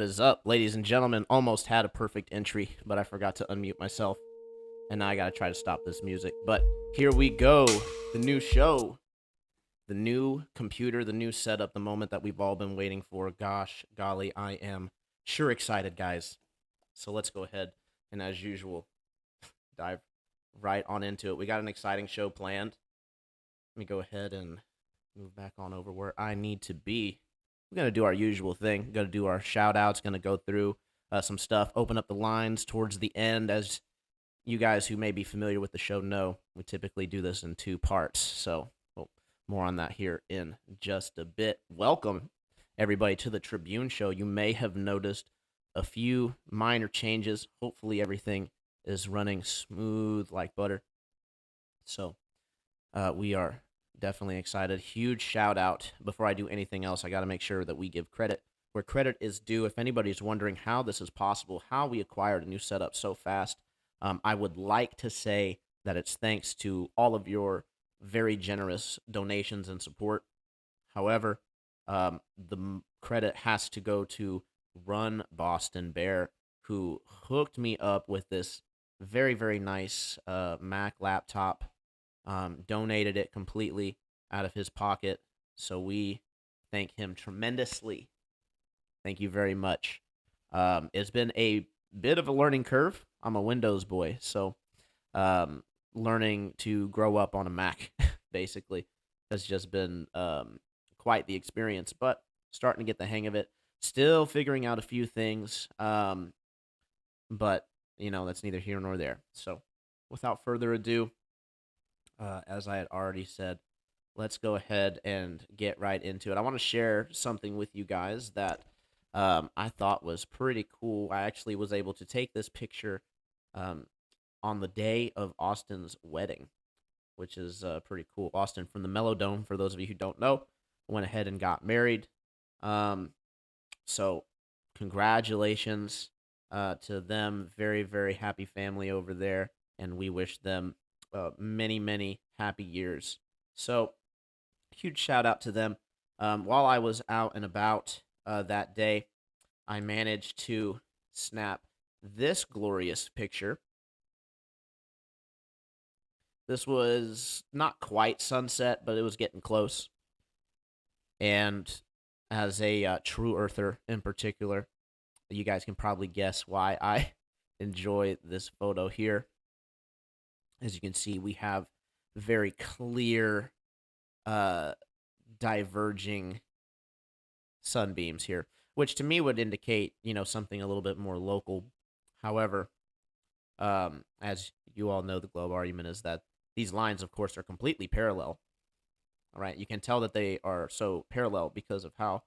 What is up, ladies and gentlemen? Almost had a perfect entry, but I forgot to unmute myself. And now I gotta try to stop this music. But here we go. The new show. The new computer, the new setup, the moment that we've all been waiting for. Gosh, golly, I am sure excited, guys. So let's go ahead and, as usual, dive right on into it. We got an exciting show planned. Let me go ahead and move back on over where I need to be. We're going to do our usual thing. Going to do our shout-outs. Going to go through some stuff, open up the lines towards the end. As you guys who may be familiar with the show know, we typically do this in two parts. So more on that here in just a bit. Welcome, everybody, to the Tribune Show. You may have noticed a few minor changes. Hopefully everything is running smooth like butter. So we are definitely excited. Huge shout out. Before I do anything else, I got to make sure that we give credit where credit is due. If anybody's wondering how this is possible, how we acquired a new setup so fast, I would like to say that it's thanks to all of your very generous donations and support. However, the credit has to go to Run Boston Bear, who hooked me up with this very, very nice Mac laptop. Donated it completely out of his pocket. So we thank him tremendously. Thank you very much. It's been a bit of a learning curve. I'm a Windows boy, so learning to grow up on a Mac, basically, has just been quite the experience, but starting to get the hang of it. Still figuring out a few things, but, that's neither here nor there. So without further ado, as I had already said, let's go ahead and get right into it. I want to share something with you guys that I thought was pretty cool. I actually was able to take this picture on the day of Austin's wedding, which is pretty cool. Austin from the Mellow Dome, for those of you who don't know, went ahead and got married. So congratulations to them. Very, very happy family over there, and we wish them many, many happy years. So huge shout out to them. While I was out and about that day, I managed to snap this glorious picture. This was not quite sunset, but it was getting close. And as a true earther in particular, you guys can probably guess why I enjoy this photo here. As you can see, we have very clear, diverging sunbeams here, which to me would indicate, something a little bit more local. However, as you all know, the globe argument is that these lines, of course, are completely parallel. All right, you can tell that they are so parallel because of how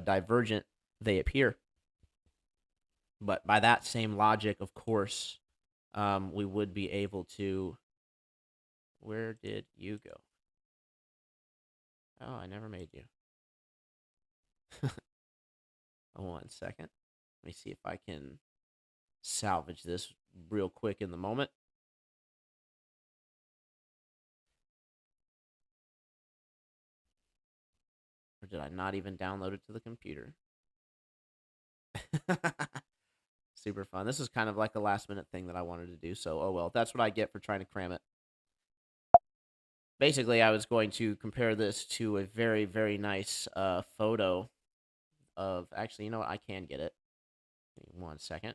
divergent they appear. But by that same logic, of course, we would be able to... Where did you go? Oh, I never made you. One second. Let me see if I can salvage this real quick in the moment. Or did I not even download it to the computer? Super fun. This is kind of like a last-minute thing that I wanted to do, so oh well. That's what I get for trying to cram it. Basically, I was going to compare this to a very, very nice photo of... Actually, you know what? I can get it. Give me 1 second.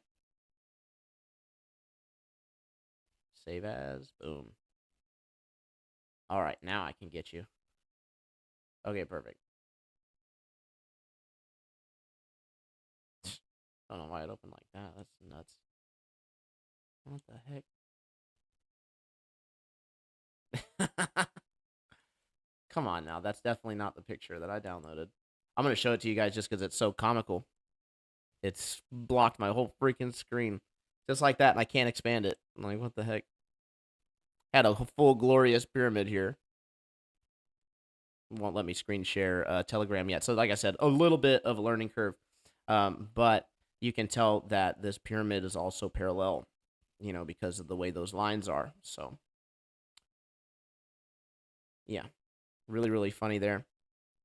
Save as. Boom. All right, now I can get you. Okay, perfect. I don't know why it opened like that. That's nuts. What the heck? Come on now. That's definitely not the picture that I downloaded. I'm going to show it to you guys just because it's so comical. It's blocked my whole freaking screen. Just like that, and I can't expand it. I'm like, what the heck? Had a full glorious pyramid here. Won't let me screen share Telegram yet. So like I said, a little bit of a learning curve. But you can tell that this pyramid is also parallel, because of the way those lines are. So, yeah, really, really funny there.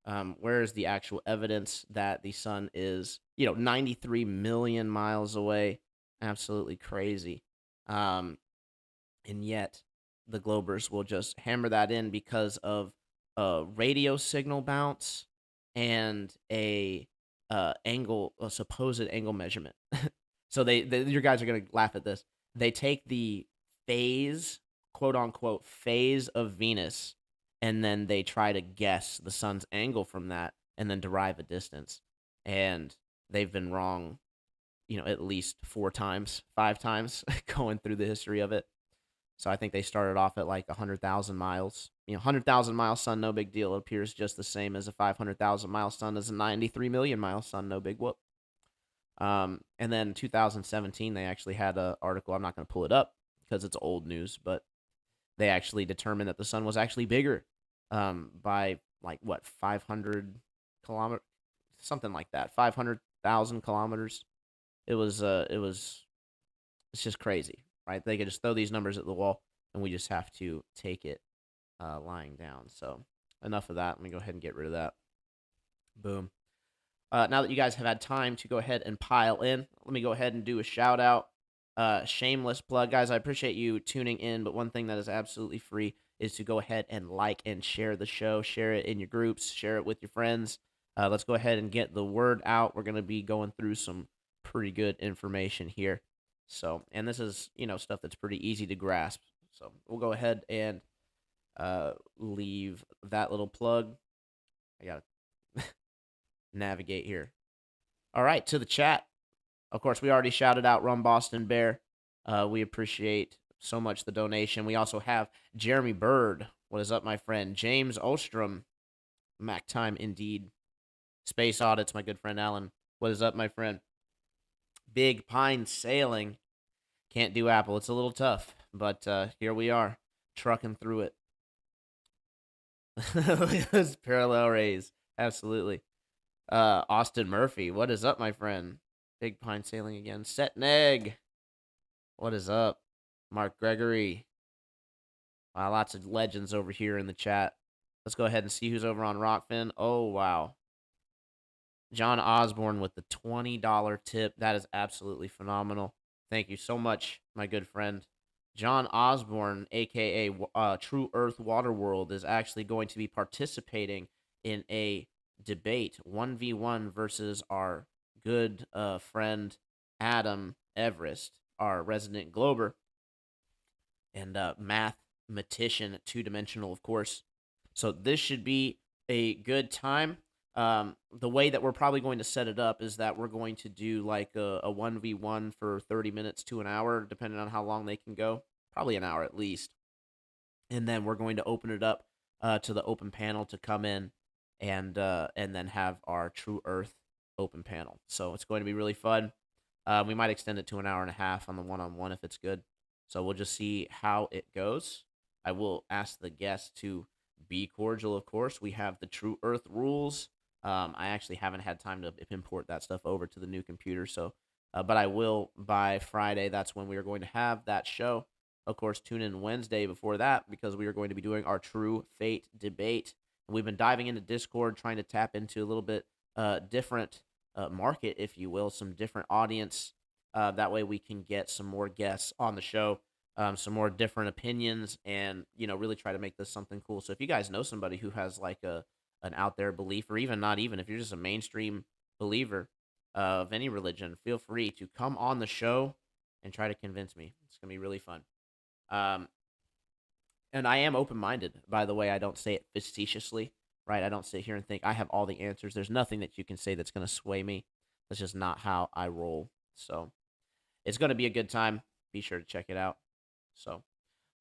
Where is the actual evidence that the sun is, 93 million miles away? Absolutely crazy. Um, and yet the Globers will just hammer that in because of a radio signal bounce and a supposed angle measurement. So your guys are gonna laugh at this. They take the phase, quote unquote, phase of Venus, and then they try to guess the sun's angle from that, and then derive a distance. And they've been wrong, at least 4 times, 5 times, going through the history of it. So I think they started off at like 100,000 miles. 100,000 mile sun, no big deal. It appears just the same as a 500,000 mile sun as a 93 million mile sun, no big whoop. And then 2017, they actually had an article. I'm not going to pull it up because it's old news, but they actually determined that the sun was actually bigger by like 500 kilometers, something like that, 500,000 kilometers. It's just crazy, right? They could just throw these numbers at the wall, and we just have to take it lying down. So enough of that. Let me go ahead and get rid of that. Boom. Now that you guys have had time to go ahead and pile in, let me go ahead and do a shout out. Shameless plug, guys. I appreciate you tuning in, but one thing that is absolutely free is to go ahead and like and share the show. Share it in your groups. Share it with your friends. Let's go ahead and get the word out. We're going to be going through some pretty good information here. So, and this is, stuff that's pretty easy to grasp. So we'll go ahead and leave that little plug. I got to navigate here. All right, to the chat. Of course, we already shouted out Rum Boston Bear. We appreciate so much the donation. We also have Jeremy Bird. What is up, my friend? James Ostrom. Mac time indeed. Space Audits, my good friend Alan. What is up, my friend? Big Pine Sailing. Can't do Apple. It's a little tough, but here we are, trucking through it. Look at those parallel rays. Absolutely. Austin Murphy. What is up, my friend? Big Pine Sailing again. Set an egg. What is up? Mark Gregory. Wow, lots of legends over here in the chat. Let's go ahead and see who's over on Rokfin. Oh, wow. John Osborne with the $20 tip. That is absolutely phenomenal. Thank you so much, my good friend. John Osborne, a.k.a. True Earth Waterworld, is actually going to be participating in a debate, 1v1 versus our good friend Adam Everest, our resident Glober, and mathematician, two-dimensional, of course. So this should be a good time. The way that we're probably going to set it up is that we're going to do like a 1v1 for 30 minutes to an hour, depending on how long they can go. Probably an hour at least. And then we're going to open it up to the open panel to come in and then have our True Earth open panel. So it's going to be really fun. We might extend it to an hour and a half on the one-on-one if it's good. So we'll just see how it goes. I will ask the guests to be cordial, of course. We have the True Earth rules. I actually haven't had time to import that stuff over to the new computer, so but I will by Friday. That's when we are going to have that show. Of course, tune in Wednesday before that because we are going to be doing our True Fate debate. We've been diving into Discord, trying to tap into a little bit different market, if you will, some different audience. That way we can get some more guests on the show, some more different opinions, and really try to make this something cool. So if you guys know somebody who has like an out there belief, or even not even, if you're just a mainstream believer of any religion, feel free to come on the show and try to convince me. It's going to be really fun. And I am open-minded, by the way. I don't say it facetiously, right? I don't sit here and think I have all the answers. There's nothing that you can say that's going to sway me. That's just not how I roll. So it's going to be a good time. Be sure to check it out. So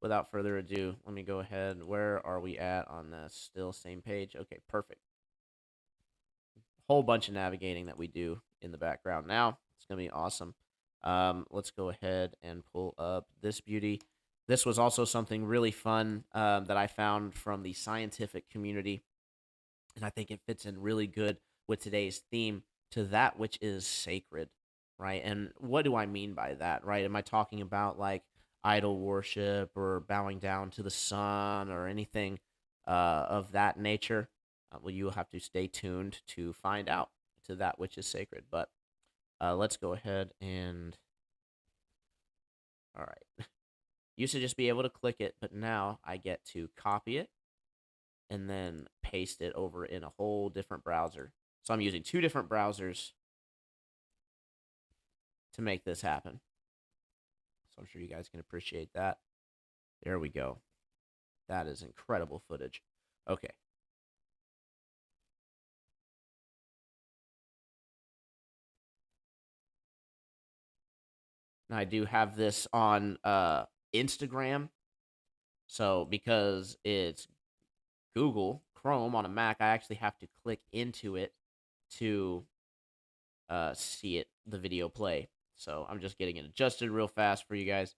without further ado, let me go ahead. Where are we at on this? Still same page? Okay, perfect. Whole bunch of navigating that we do in the background now. It's going to be awesome. Let's go ahead and pull up this beauty. This was also something really fun that I found from the scientific community, and I think it fits in really good with today's theme, to that which is sacred, right? And what do I mean by that, right? Am I talking about like idol worship or bowing down to the sun or anything of that nature? Well, you'll have to stay tuned to find out to that which is sacred. But let's go ahead and. All right. Used to just be able to click it, but now I get to copy it and then paste it over in a whole different browser. So I'm using 2 different browsers to make this happen. So I'm sure you guys can appreciate that. There we go. That is incredible footage. Okay. Now I do have this on Instagram. So because it's Google Chrome on a Mac, I actually have to click into it to see it, the video play. So I'm just getting it adjusted real fast for you guys,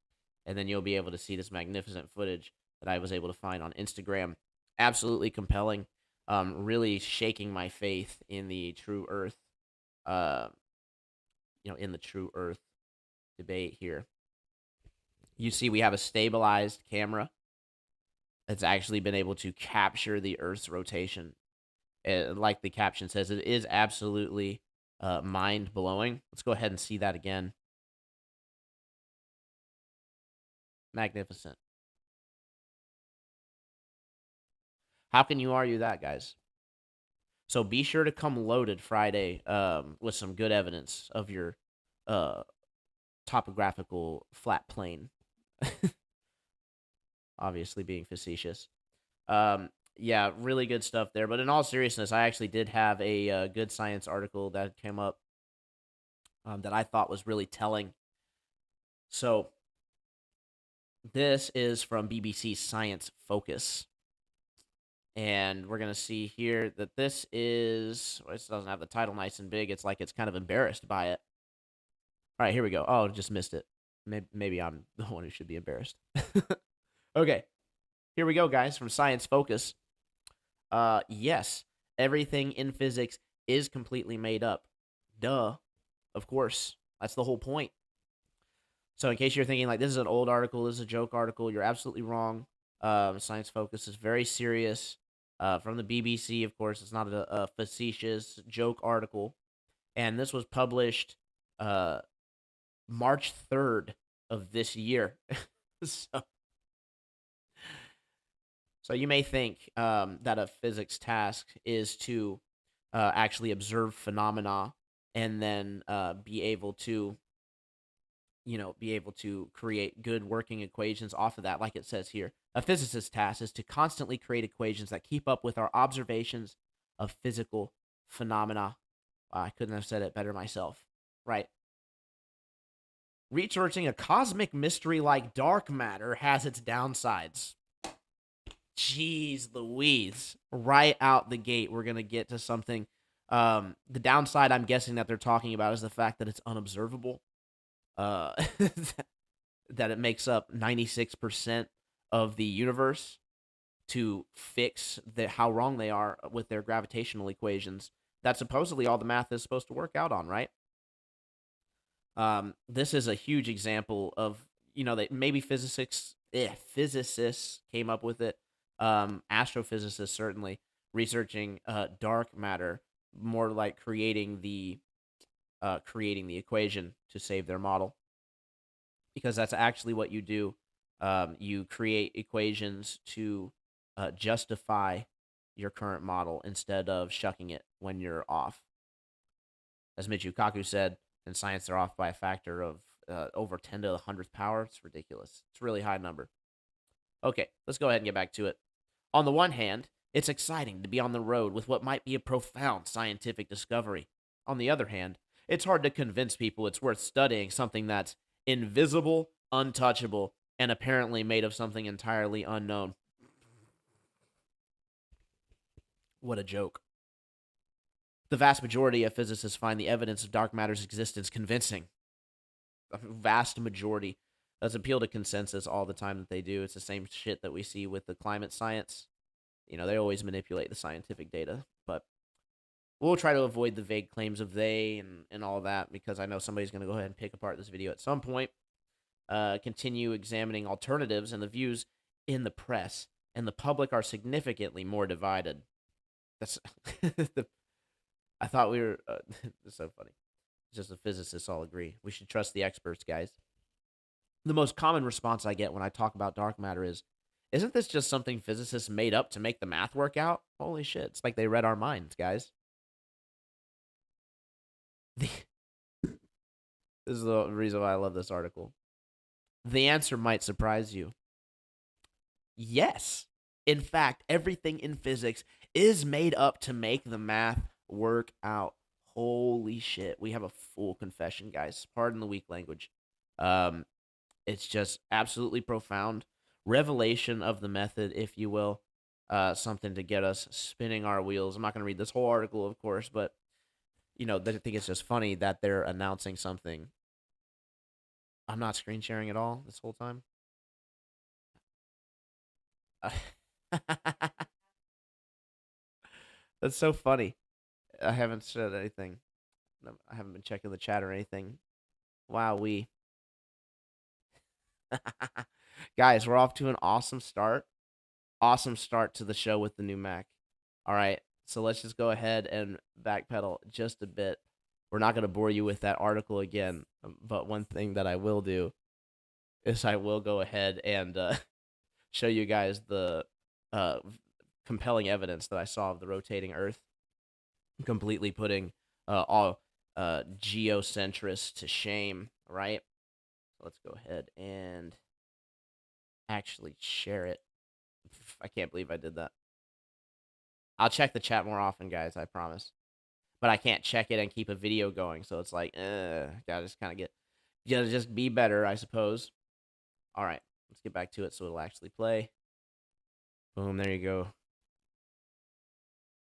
and then you'll be able to see this magnificent footage that I was able to find on Instagram. Absolutely compelling. Really shaking my faith in the true Earth, in the true Earth debate here. You see, we have a stabilized camera that's actually been able to capture the Earth's rotation. Like the caption says, it is absolutely mind-blowing. Let's go ahead and see that again. Magnificent. How can you argue that, guys? So be sure to come loaded Friday with some good evidence of your topographical flat plane. Obviously being facetious. Yeah, really good stuff there. But in all seriousness, I actually did have a good science article that came up that I thought was really telling. So this is from BBC Science Focus. And we're going to see here that this doesn't have the title nice and big. It's like it's kind of embarrassed by it. All right, here we go. Oh, just missed it. Maybe I'm the one who should be embarrassed. Okay, here we go, guys, from Science Focus. Yes, everything in physics is completely made up. Duh. Of course. That's the whole point. So in case you're thinking, like, this is an old article, this is a joke article, you're absolutely wrong. Science Focus is very serious. From the BBC, of course. It's not a facetious joke article. And this was published March 3rd of this year. So you may think that a physics task is to actually observe phenomena and then be able to create good working equations off of that, like it says here. A physicist's task is to constantly create equations that keep up with our observations of physical phenomena. I couldn't have said it better myself. Right. Researching a cosmic mystery like dark matter has its downsides. Jeez Louise. Right out the gate, we're going to get to something. The downside I'm guessing that they're talking about is the fact that it's unobservable. That it makes up 96% of the universe to fix how wrong they are with their gravitational equations. That's supposedly all the math is supposed to work out on, right? This is a huge example of, that maybe physicists came up with it. Astrophysicists certainly researching dark matter, more like creating the equation to save their model, because that's actually what you do. You create equations to justify your current model instead of shucking it when you're off. As Michio Kaku said, in science they're off by a factor of over 10 to the 100th power. It's ridiculous. It's a really high number. Okay, let's go ahead and get back to it. On the one hand, it's exciting to be on the road with what might be a profound scientific discovery. On the other hand, it's hard to convince people it's worth studying something that's invisible, untouchable, and apparently made of something entirely unknown. What a joke. The vast majority of physicists find the evidence of dark matter's existence convincing. A vast majority. Let's appeal to consensus all the time that they do. It's the same shit that we see with the climate science. They always manipulate the scientific data, but we'll try to avoid the vague claims of they and all that, because I know somebody's going to go ahead and pick apart this video at some point. Continue examining alternatives, and the views in the press and the public are significantly more divided. That's the. I thought we were. It's so funny. It's just the physicists all agree. We should trust the experts, guys. The most common response I get when I talk about dark matter is, "Isn't this just something physicists made up to make the math work out?" Holy shit! It's like they read our minds, guys. The, this is the reason why I love this article. The answer might surprise you. Yes. In fact, everything in physics is made up to make the math work out. Holy shit. We have a full confession, guys. Pardon the weak language. It's just absolutely profound. Revelation of the method, if you will. Something to get us spinning our wheels. I'm not going to read this whole article, of course, but, I think it's just funny that they're announcing something. I'm not screen sharing at all this whole time. That's so funny. I haven't said anything. I haven't been checking the chat or anything. Wow, guys, we're off to an awesome start. Awesome start to the show with the new Mac. All right, so let's just go ahead and backpedal just a bit. We're not going to bore you with that article again, but one thing that I will do is I will go ahead and show you guys the compelling evidence that I saw of the rotating Earth, completely putting all geocentrists to shame, right? So let's go ahead and actually share it. I can't believe I did that. I'll check the chat more often, guys, I promise. But I can't check it and keep a video going, so it's like, gotta just kind of gotta just be better, I suppose. All right, let's get back to it so it'll actually play. Boom, there you go.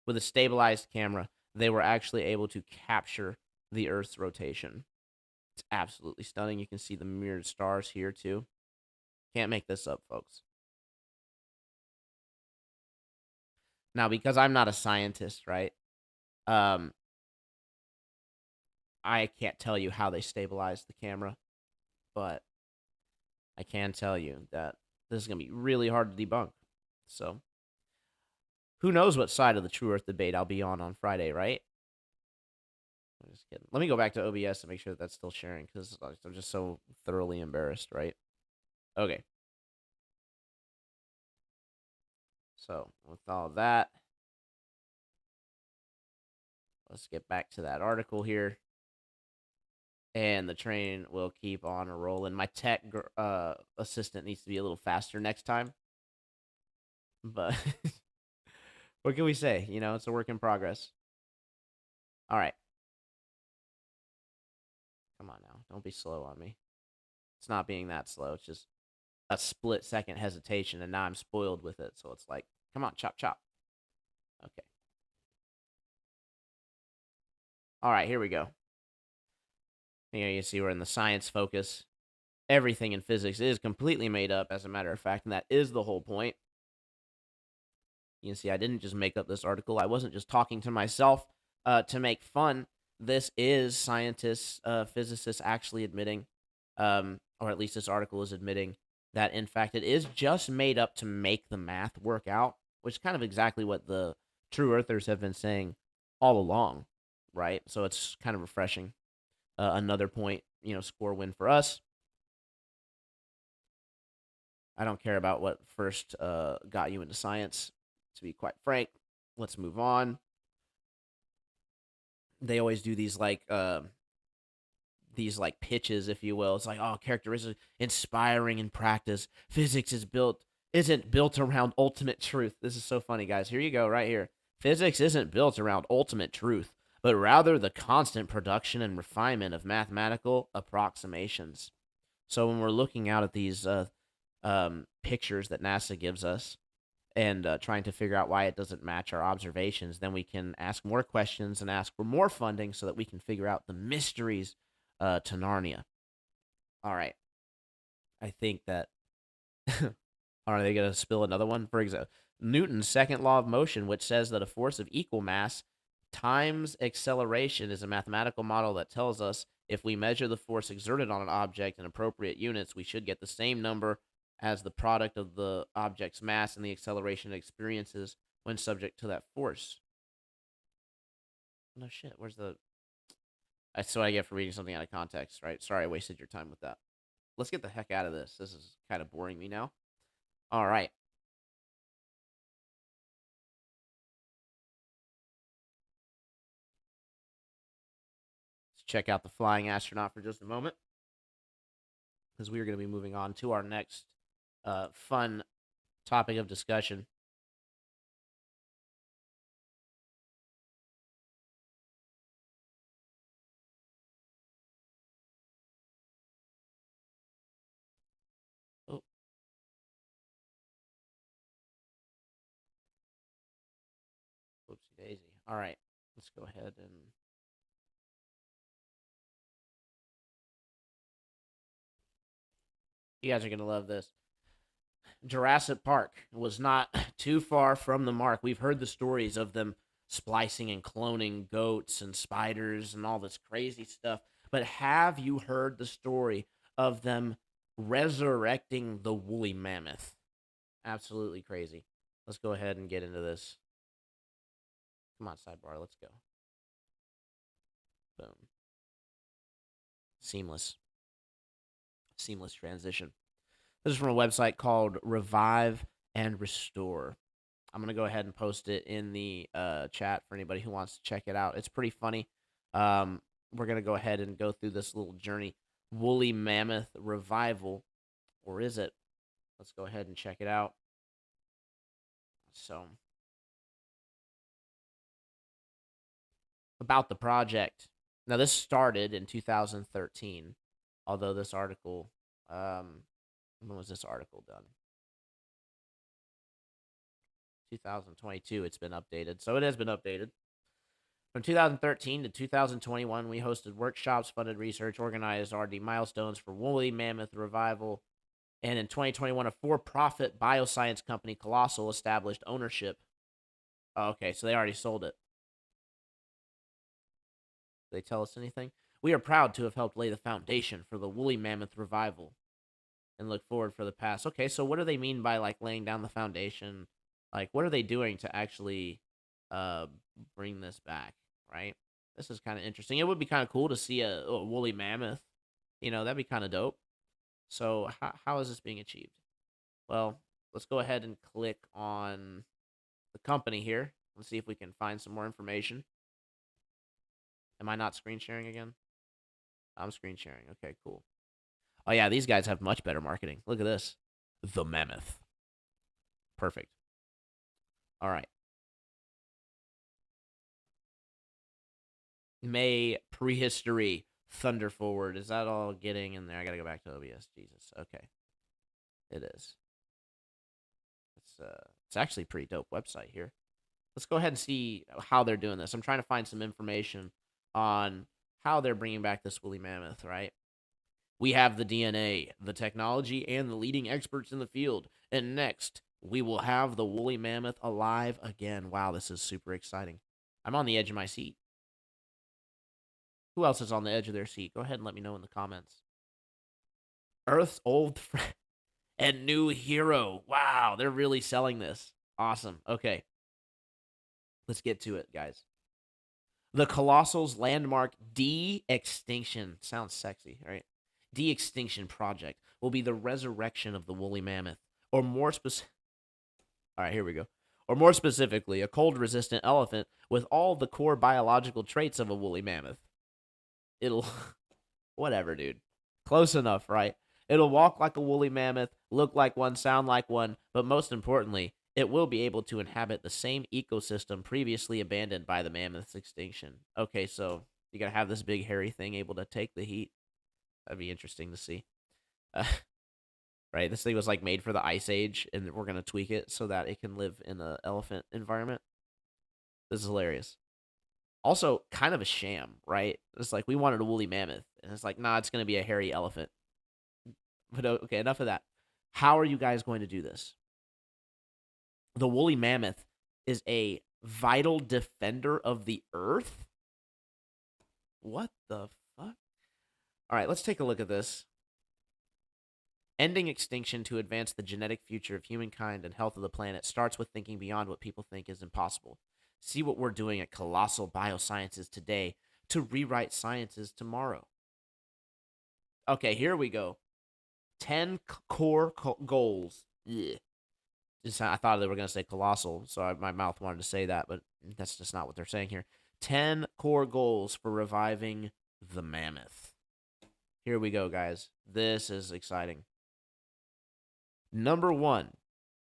With a stabilized camera, they were actually able to capture the Earth's rotation. It's absolutely stunning. You can see the mirrored stars here, too. Can't make this up, folks. Now, because I'm not a scientist, right? I can't tell you how they stabilized the camera, but I can tell you that this is going to be really hard to debunk. So, who knows what side of the True Earth debate I'll be on Friday, right? I'm just kidding. Let me go back to OBS and make sure that that's still sharing, because I'm just so thoroughly embarrassed, right? Okay. So, with all that, let's get back to that article here. And the train will keep on rolling. My tech assistant needs to be a little faster next time. But what can we say? It's a work in progress. All right. Come on now. Don't be slow on me. It's not being that slow. It's just a split-second hesitation, and now I'm spoiled with it. So it's like, come on, chop, chop. Okay. All right, here we go. You see we're in the science focus. Everything in physics is completely made up, as a matter of fact, and that is the whole point. You can see I didn't just make up this article. I wasn't just talking to myself to make fun. This is scientists, physicists actually admitting, or at least this article is admitting, that in fact it is just made up to make the math work out, which is kind of exactly what the true earthers have been saying all along, right? So it's kind of refreshing. Another point, score win for us. I don't care about what first got you into science, to be quite frank. Let's move on. They always do these pitches, if you will. It's like, oh, characteristics inspiring in practice. Physics isn't built around ultimate truth. This is so funny, guys. Here you go, right here. Physics isn't built around ultimate truth, but rather the constant production and refinement of mathematical approximations. So when we're looking out at these pictures that NASA gives us and trying to figure out why it doesn't match our observations, then we can ask more questions and ask for more funding so that we can figure out the mysteries to Narnia. All right. I think that... Are they going to spill another one? For example, Newton's second law of motion, which says that a force of equal mass times acceleration is a mathematical model that tells us if we measure the force exerted on an object in appropriate units, we should get the same number as the product of the object's mass and the acceleration it experiences when subject to that force. No shit. Where's the? That's what I get for reading something out of context, right? Sorry, I wasted your time with that. Let's get the heck out of this. This is kind of boring me now. All right. Let's check out the flying astronaut for just a moment, because we are going to be moving on to our next fun topic of discussion. Oh, whoopsie daisy. All right, let's go ahead and. You guys are going to love this. Jurassic Park was not too far from the mark. We've heard the stories of them splicing and cloning goats and spiders and all this crazy stuff. But have you heard the story of them resurrecting the woolly mammoth? Absolutely crazy. Let's go ahead and get into this. Come on, sidebar. Let's go. Boom. Seamless transition. This is from a website called Revive and Restore. I'm going to go ahead and post it in the chat for anybody who wants to check it out. It's pretty funny. We're going to go ahead and go through this little journey. Woolly Mammoth Revival. Or is it? Let's go ahead and check it out. So, about the project. Now, this started in 2013. Although this article, when was this article done? 2022, it's been updated. So it has been updated. From 2013 to 2021, we hosted workshops, funded research, organized R&D milestones for woolly mammoth revival. And in 2021, a for-profit bioscience company, Colossal, established ownership. Oh, okay, so they already sold it. Did they tell us anything? We are proud to have helped lay the foundation for the woolly mammoth revival and look forward for the past. Okay, so what do they mean by like laying down the foundation? Like, what are they doing to actually bring this back, right? This is kind of interesting. It would be kind of cool to see a woolly mammoth. You know, that'd be kind of dope. So how is this being achieved? Well, let's go ahead and click on the company here. Let's see if we can find some more information. Am I not screen sharing again? I'm screen sharing. Okay, cool. Oh, yeah, these guys have much better marketing. Look at this. The Mammoth. Perfect. All right. May prehistory. Thunder forward. Is that all getting in there? I got to go back to OBS. Jesus. Okay. It is. It's actually a pretty dope website here. Let's go ahead and see how they're doing this. I'm trying to find some information on how they're bringing back this woolly mammoth, right? We have the DNA, the technology, and the leading experts in the field. And next, we will have the woolly mammoth alive again. Wow, this is super exciting. I'm on the edge of my seat. Who else is on the edge of their seat? Go ahead and let me know in the comments. Earth's old friend and new hero. Wow, they're really selling this. Awesome. Okay. Let's get to it, guys. The Colossal's landmark de-extinction. Sounds sexy, right? De-extinction project will be the resurrection of the woolly mammoth. Or more specific. All right, here we go. Or more specifically, a cold-resistant elephant with all the core biological traits of a woolly mammoth. It'll... Whatever, dude. Close enough, right? It'll walk like a woolly mammoth, look like one, sound like one, but most importantly, it will be able to inhabit the same ecosystem previously abandoned by the mammoth's extinction. Okay, so you gotta have this big hairy thing able to take the heat. That'd be interesting to see. Right, this thing was like made for the Ice Age, and we're gonna tweak it so that it can live in an elephant environment. This is hilarious. Also, kind of a sham, right? It's like we wanted a woolly mammoth, and it's like, nah, it's gonna be a hairy elephant. But okay, enough of that. How are you guys going to do this? The woolly mammoth is a vital defender of the earth? What the fuck? All right, let's take a look at this. Ending extinction to advance the genetic future of humankind and health of the planet starts with thinking beyond what people think is impossible. See what we're doing at Colossal Biosciences today to rewrite sciences tomorrow. Okay, here we go. 10 core goals. Yeah. I thought they were going to say colossal, so my mouth wanted to say that, but that's just not what they're saying here. 10 core goals for reviving the mammoth. Here we go, guys. This is exciting. Number 1,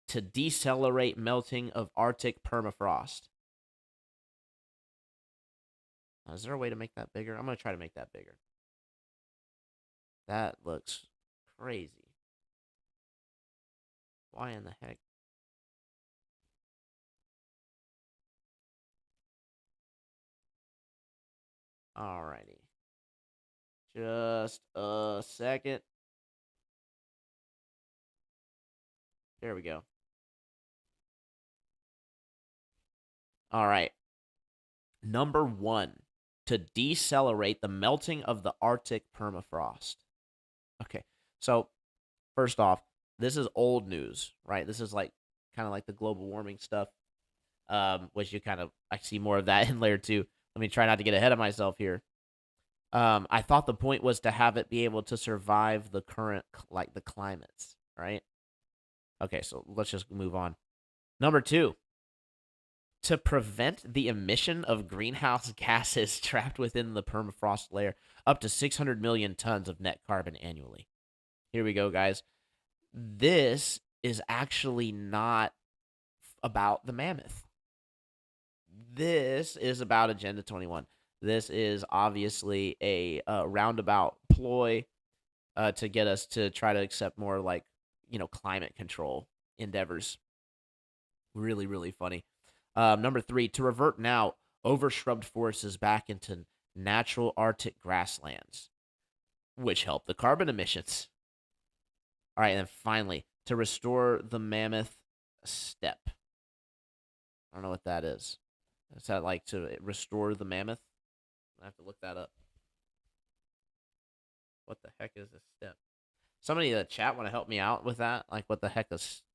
to decelerate melting of Arctic permafrost. Is there a way to make that bigger? I'm going to try to make that bigger. That looks crazy. Why in the heck? Alrighty. Just a second. There we go. All right. Number 1, to decelerate the melting of the Arctic permafrost. Okay. So, first off, this is old news, right? This is like kind of like the global warming stuff, which I see more of that in layer 2. Let me try not to get ahead of myself here. I thought the point was to have it be able to survive the current, the climates, right? Okay, so let's just move on. Number 2, to prevent the emission of greenhouse gases trapped within the permafrost layer, up to 600 million tons of net carbon annually. Here we go, guys. This is actually not about the mammoth. This is about Agenda 21. This is obviously a roundabout ploy to get us to try to accept more climate control endeavors. Really, really funny. Number 3, to revert now overshrubbed forests back into natural Arctic grasslands, which help the carbon emissions. All right, and then finally, to restore the mammoth steppe. I don't know what that is. Is that like to restore the mammoth? I have to look that up. What the heck is a steppe? Somebody in the chat want to help me out with that? Like, what the heck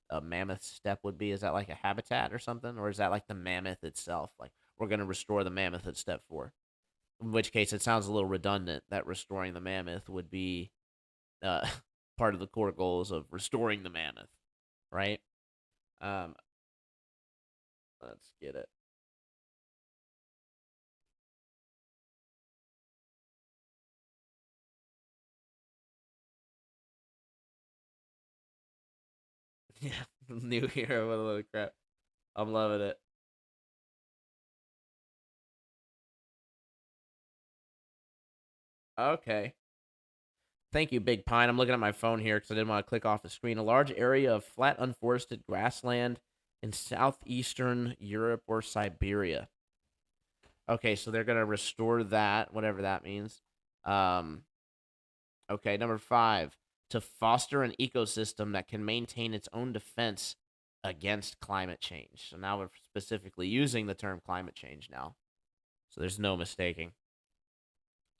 a mammoth steppe would be? Is that like a habitat or something? Or is that like the mammoth itself? Like, we're going to restore the mammoth at step 4. In which case, it sounds a little redundant that restoring the mammoth would be part of the core goals of restoring the mammoth, right? Let's get it. Yeah, new hero. What a load of crap. I'm loving it. Okay. Thank you, Big Pine. I'm looking at my phone here because I didn't want to click off the screen. A large area of flat, unforested grassland in southeastern Europe or Siberia. Okay, so they're going to restore that, whatever that means. Okay, number 5, to foster an ecosystem that can maintain its own defense against climate change. So now we're specifically using the term climate change now. So there's no mistaking.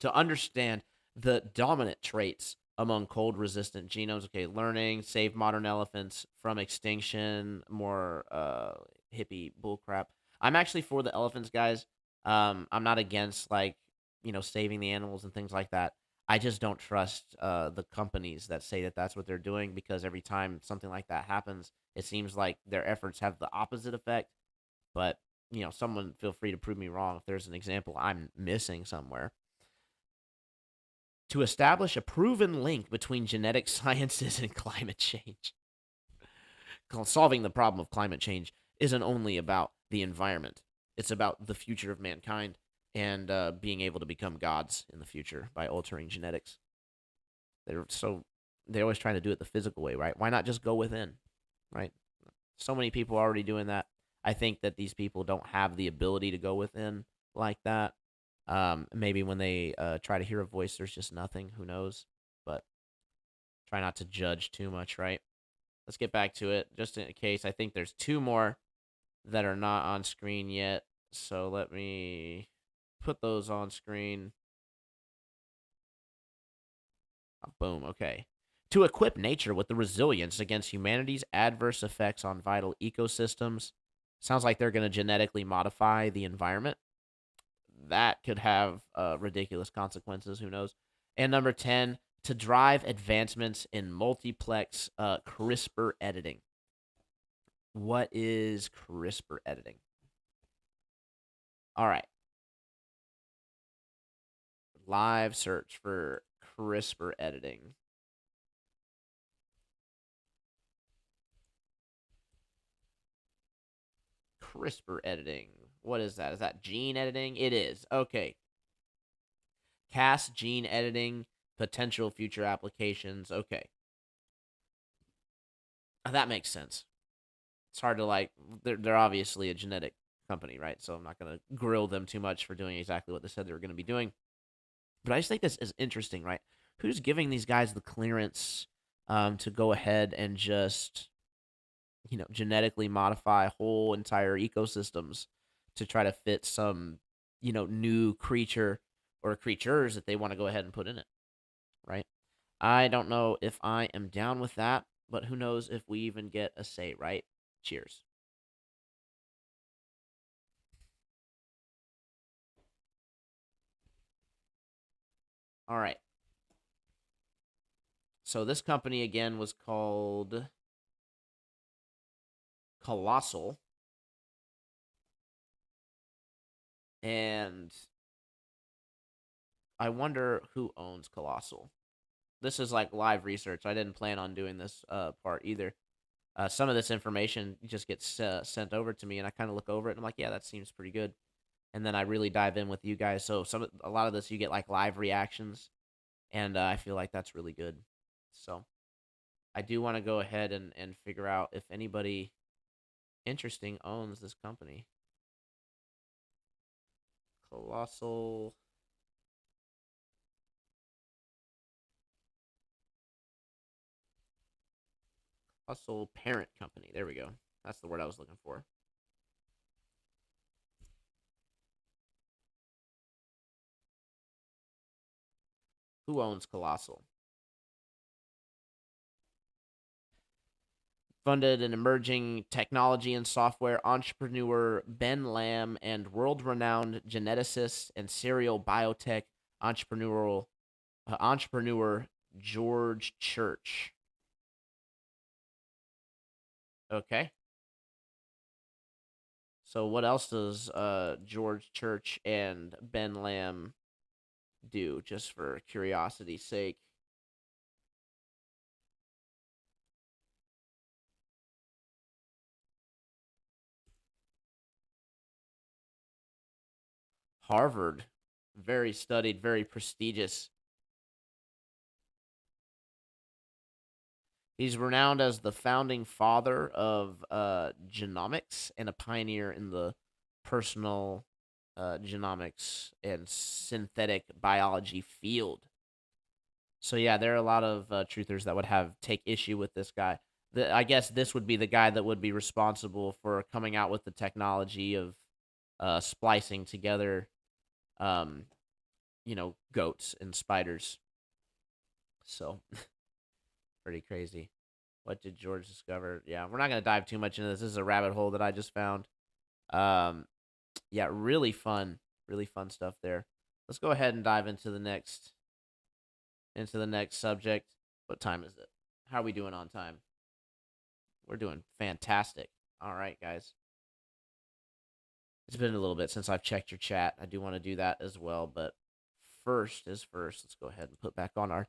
To understand the dominant traits among cold-resistant genomes. Okay, learning, save modern elephants from extinction, more hippie bullcrap. I'm actually for the elephants, guys. I'm not against, saving the animals and things like that. I just don't trust the companies that say that that's what they're doing, because every time something like that happens, it seems like their efforts have the opposite effect. But, someone feel free to prove me wrong if there's an example I'm missing somewhere. To establish a proven link between genetic sciences and climate change. Solving the problem of climate change isn't only about the environment. It's about the future of mankind and being able to become gods in the future by altering genetics. They're always trying to do it the physical way, right? Why not just go within, right? So many people are already doing that. I think that these people don't have the ability to go within like that. Maybe when they try to hear a voice, there's just nothing. Who knows? But try not to judge too much, right? Let's get back to it. Just in case, I think there's 2 more that are not on screen yet. So let me put those on screen. Oh, boom. Okay. To equip nature with the resilience against humanity's adverse effects on vital ecosystems. Sounds like they're going to genetically modify the environment. That could have ridiculous consequences. Who knows? And number 10, to drive advancements in multiplex CRISPR editing. What is CRISPR editing? All right. Live search for CRISPR editing. CRISPR editing. What is that? Is that gene editing? It is. Okay. Cas gene editing, potential future applications. Okay. That makes sense. It's hard to like, they're obviously a genetic company, right? So I'm not going to grill them too much for doing exactly what they said they were going to be doing. But I just think this is interesting, right? Who's giving these guys the clearance to go ahead and just, genetically modify whole entire ecosystems to try to fit some, new creature or creatures that they want to go ahead and put in it, right? I don't know if I am down with that, but who knows if we even get a say, right? Cheers. All right. So this company again was called Colossal. And I wonder who owns Colossal. This is like live research. I didn't plan on doing this part either. Some of this information just gets sent over to me, and I kind of look over it, and I'm like, yeah, that seems pretty good. And then I really dive in with you guys. So a lot of this you get like live reactions, and I feel like that's really good. So I do want to go ahead and figure out if anybody interesting owns this company. Colossal parent company. There we go. That's the word I was looking for. Who owns Colossal? Funded an emerging technology and software entrepreneur Ben Lamb and world-renowned geneticist and serial biotech entrepreneur George Church. Okay. So what else does George Church and Ben Lamb do, just for curiosity's sake? Harvard, very studied, very prestigious. He's renowned as the founding father of genomics and a pioneer in the personal genomics and synthetic biology field. So yeah, there are a lot of truthers that would take issue with this guy. I guess this would be the guy that would be responsible for coming out with the technology of splicing together, um, goats and spiders. So pretty crazy. What did George discover? Yeah, we're not gonna dive too much into this. This is a rabbit hole that I just found. Um, yeah, really fun stuff there. Let's go ahead and dive into the next subject. What time is it? How are we doing on time? We're doing fantastic. All right, guys. It's been a little bit since I've checked your chat. I do want to do that as well, but first is first. Let's go ahead and put back on our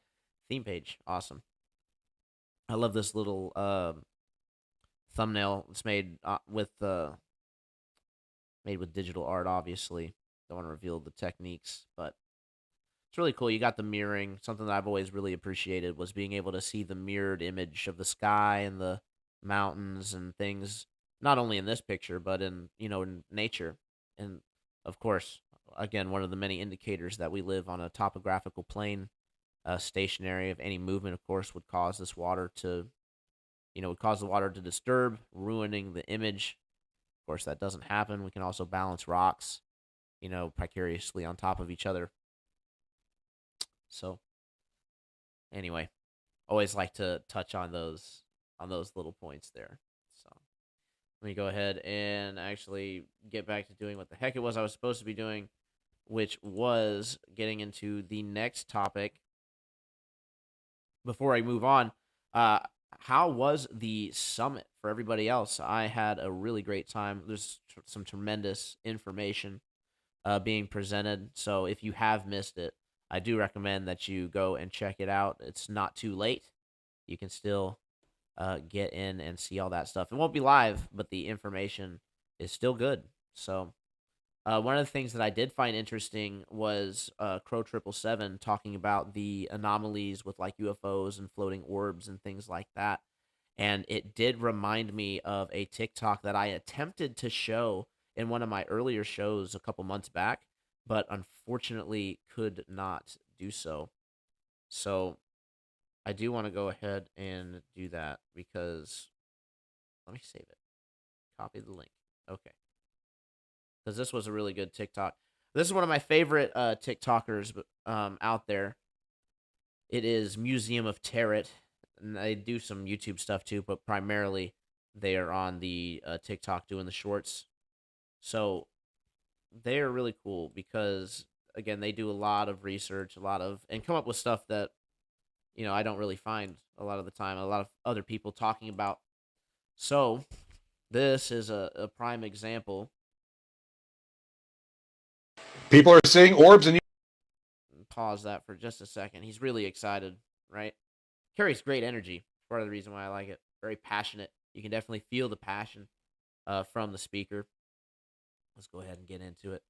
theme page. Awesome. I love this little thumbnail. It's made with digital art. Obviously, don't want to reveal the techniques, but it's really cool. You got the mirroring. Something that I've always really appreciated was being able to see the mirrored image of the sky and the mountains and things. Not only in this picture, but in nature, and of course, again, one of the many indicators that we live on a topographical plane. Stationary of any movement, of course, would cause this water to, would cause the water to disturb, ruining the image. Of course, that doesn't happen. We can also balance rocks, precariously on top of each other. So, anyway, always like to touch on those little points there. So, let me go ahead and actually get back to doing what the heck it was I was supposed to be doing, which was getting into the next topic. Before I move on, how was the summit for everybody else? I had a really great time. There's some tremendous information being presented. So if you have missed it, I do recommend that you go and check it out. It's not too late. You can still get in and see all that stuff. It won't be live, but the information is still good. So one of the things that I did find interesting was Crow 777 talking about the anomalies with like UFOs and floating orbs and things like that. And it did remind me of a TikTok that I attempted to show in one of my earlier shows a couple months back, but unfortunately could not do so. So I do want to go ahead and do that because let me save it. Copy the link. Okay. Because this was a really good TikTok. This is one of my favorite TikTokers out there. It is Museum of Tarot. And they do some YouTube stuff too, but primarily they are on the TikTok doing the shorts. So they are really cool because, again, they do a lot of research, and come up with stuff that, I don't really find a lot of the time, a lot of other people talking about. So this is a prime example. People are seeing orbs and pause that for just a second. He's really excited, right? Carries great energy. Part of the reason why I like it. Very passionate. You can definitely feel the passion from the speaker. Let's go ahead and get into it.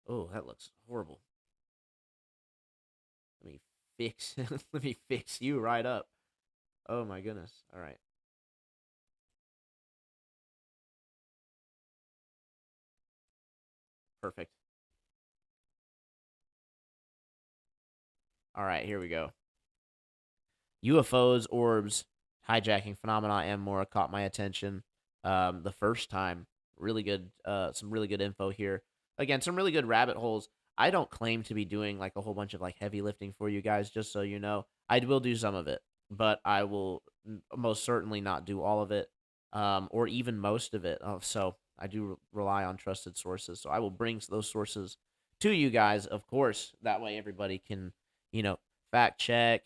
Oh, that looks horrible. Let me fix you right up. Oh my goodness. All right. Perfect. All right, here we go. UFOs, orbs, hijacking phenomena, and more caught my attention the first time. Really good, some really good info here. Again, some really good rabbit holes. I don't claim to be doing like a whole bunch of like heavy lifting for you guys, just so you know. I will do some of it, but I will most certainly not do all of it, or even most of it. So I do rely on trusted sources. So I will bring those sources to you guys, of course. That way everybody can, fact check,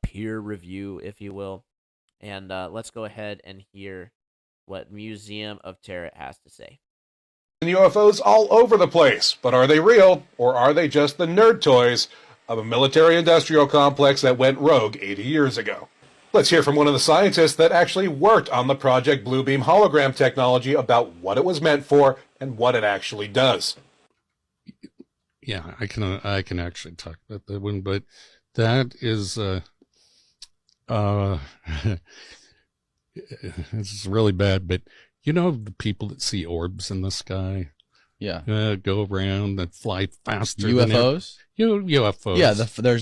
peer review, if you will. And let's go ahead and hear what Museum of Tarot has to say. UFOs all over the place, but are they real, or are they just the nerd toys of a military-industrial complex that went rogue 80 years ago? Let's hear from one of the scientists that actually worked on the Project Bluebeam hologram technology about what it was meant for and what it actually does. Yeah, I can actually talk about that one, but that is it's really bad, but the people that see orbs in the sky, go around that fly faster UFOs? than UFOs. Yeah,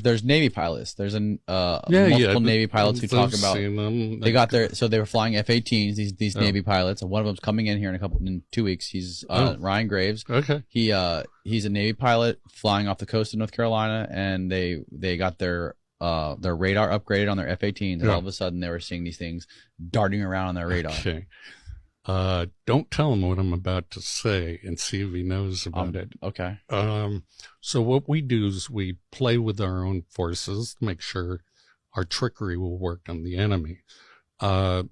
there's Navy pilots. There's multiple Navy pilots who talk about they got they were flying F-18s. These Navy pilots, and one of them's coming in here in 2 weeks. He's Ryan Graves. Okay, he's a Navy pilot flying off the coast of North Carolina, and they got their radar upgraded on their F-18s, and all of a sudden they were seeing these things darting around on their radar. Okay. Don't tell him what I'm about to say and see if he knows about it. Okay. So what we do is we play with our own forces to make sure our trickery will work on the enemy. And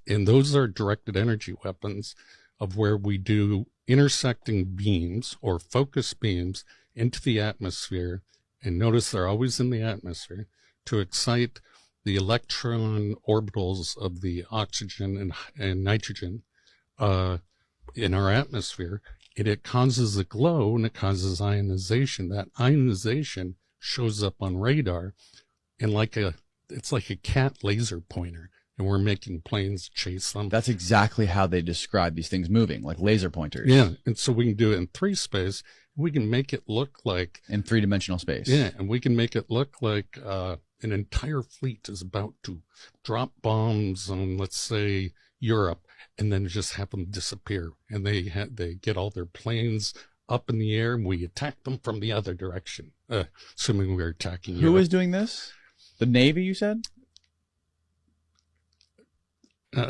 those are directed energy weapons of where we do intersecting beams or focus beams into the atmosphere. And notice they're always in the atmosphere to excite the electron orbitals of the oxygen and nitrogen in our atmosphere, and it causes a glow and it causes ionization. That ionization shows up on radar, and it's like a cat laser pointer, and we're making planes chase them. That's exactly how they describe these things moving, like laser pointers. Yeah, and so we can do it in 3 space. We can make it look like in 3-dimensional space. Yeah, and we can make it look like an entire fleet is about to drop bombs on, let's say, Europe, and then just have them disappear. And they get all their planes up in the air, and we attack them from the other direction, assuming we're attacking Europe. Who is doing this? The Navy, you said?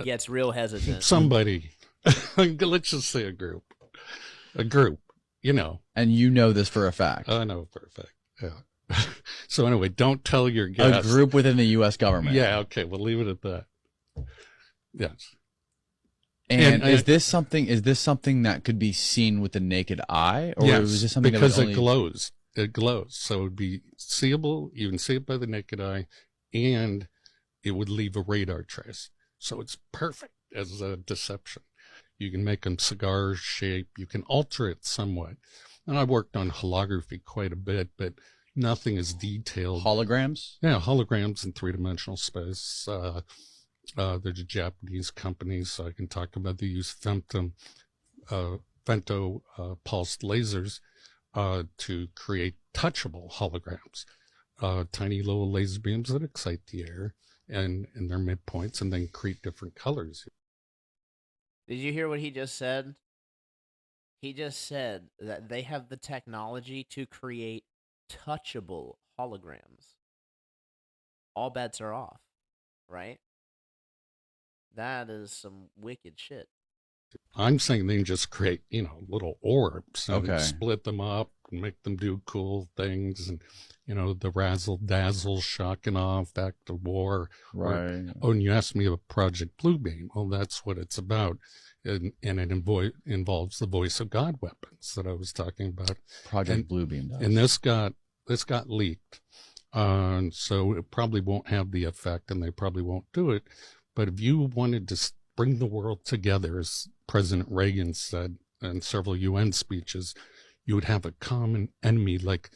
gets real hesitant. Somebody, let's just say a group, you know. And you know this for a fact. I know for a fact, yeah. So anyway, don't tell your guests. A group within the U.S. government. Yeah, okay, we'll leave it at that. Yes. And is this something that could be seen with the naked eye, or yes, was this something because that was only... it glows? It glows, so it would be seeable. You can see it by the naked eye, and it would leave a radar trace. So it's perfect as a deception. You can make them cigar shape. You can alter it somewhat. And I've worked on holography quite a bit, but nothing is detailed. Holograms? Yeah, holograms in three-dimensional space. There's a Japanese company, so I can talk about they use femto pulsed lasers to create touchable holograms. Tiny little laser beams that excite the air and in their midpoints and then create different colors. Did you hear what he just said? He just said that they have the technology to create touchable holograms. All bets are off, right? That is some wicked shit. I'm saying they can just create, little orbs and okay. split them up and make them do cool things. And, the razzle dazzle, shocking off, back to war. Right. And you asked me about Project Bluebeam. Well, that's what it's about. And it involves the voice of God weapons that I was talking about. Project Bluebeam does. And this got leaked. So it probably won't have the effect and they probably won't do it. But if you wanted to bring the world together, as President Reagan said in several UN speeches, you would have a common enemy like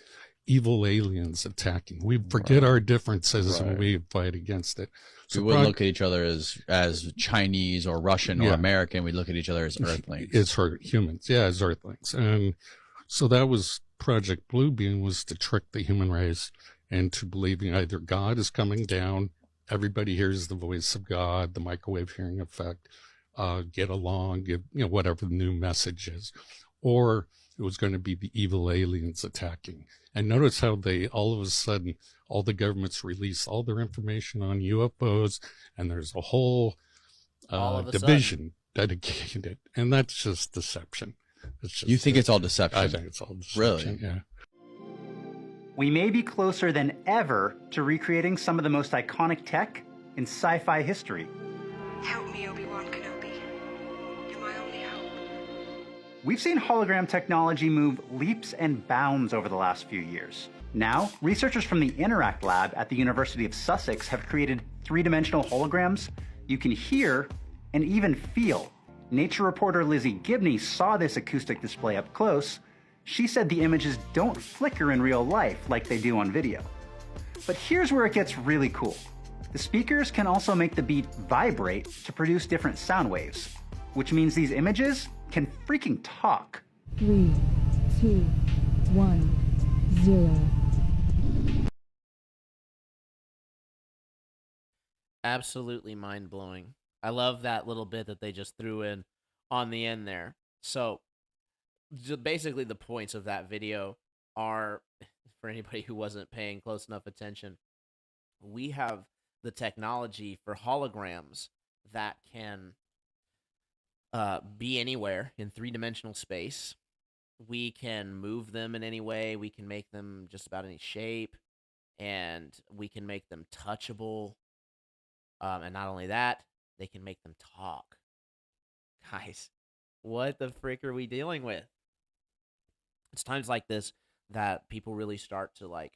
evil aliens attacking. We forget our differences and we fight against it. So we wouldn't look at each other as Chinese or Russian or American. We'd look at each other as Earthlings. It's humans. Yeah, as Earthlings. And so that was Project Bluebeam, was to trick the human race into believing either God is coming down, everybody hears the voice of God, the microwave hearing effect, get along, give, whatever the new message is, or it was going to be the evil aliens attacking. And notice how they, all of a sudden, all the governments release all their information on UFOs, and there's a whole division dedicated. And that's just deception. You think it's all deception? I think it's all deception. Really? Yeah. We may be closer than ever to recreating some of the most iconic tech in sci-fi history. Help me, Obi-Wan Kenobi. You're my only hope. We've seen hologram technology move leaps and bounds over the last few years. Now, researchers from the Interact Lab at the University of Sussex have created three-dimensional holograms you can hear and even feel. Nature reporter Lizzie Gibney saw this acoustic display up close. She said the images don't flicker in real life like they do on video. But here's where it gets really cool. The speakers can also make the beat vibrate to produce different sound waves, which means these images can freaking talk. 3, 2, 1, 0. Absolutely mind-blowing. I love that little bit that they just threw in on the end there. So basically the points of that video are, for anybody who wasn't paying close enough attention, we have the technology for holograms that can be anywhere in three-dimensional space. We can move them in any way. We can make them just about any shape, and we can make them touchable. And not only that, they can make them talk. Guys, what the frick are we dealing with? It's times like this that people really start to like,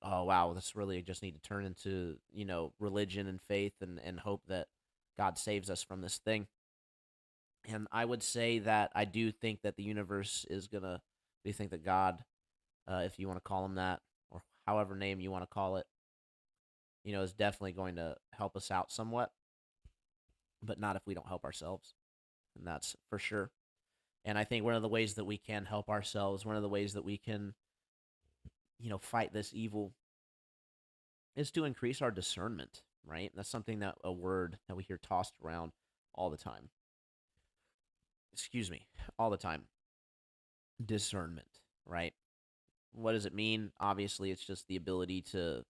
oh, wow, this really just need to turn into, religion and faith and hope that God saves us from this thing. And I would say that I do think that the universe is going to, we think that God, if you want to call him that, or however name you want to call it, is definitely going to help us out somewhat, but not if we don't help ourselves. And that's for sure. And I think one of the ways that we can help ourselves, one of the ways that we can, fight this evil is to increase our discernment, right? That's something that a word that we hear tossed around all the time. All the time. Discernment, right? What does it mean? Obviously, it's just the ability to,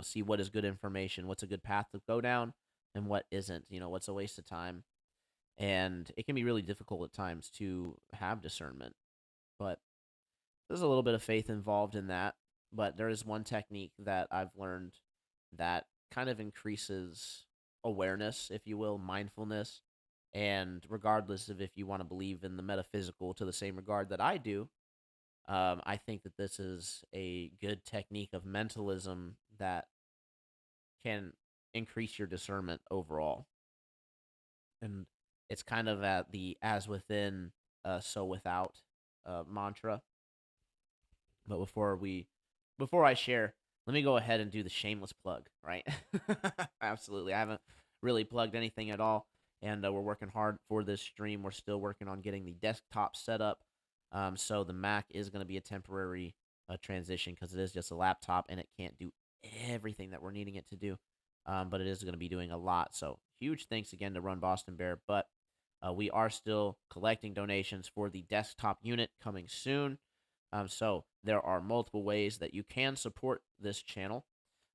see what is good information, what's a good path to go down, and what isn't. You know, what's a waste of time, and it can be really difficult at times to have discernment. But there's a little bit of faith involved in that. But there is one technique that I've learned that kind of increases awareness, if you will, mindfulness. And regardless of if you want to believe in the metaphysical to the same regard that I do, I think that this is a good technique of mentalism that can increase your discernment overall. And it's kind of at the as within, so without mantra. But before I share, let me go ahead and do the shameless plug, right? Absolutely. I haven't really plugged anything at all, and we're working hard for this stream. We're still working on getting the desktop set up. So the Mac is going to be a temporary transition because it is just a laptop and it can't do everything that we're needing it to do. But it is going to be doing a lot. So huge thanks again to Run Boston Bear. But we are still collecting donations for the desktop unit coming soon. So there are multiple ways that you can support this channel.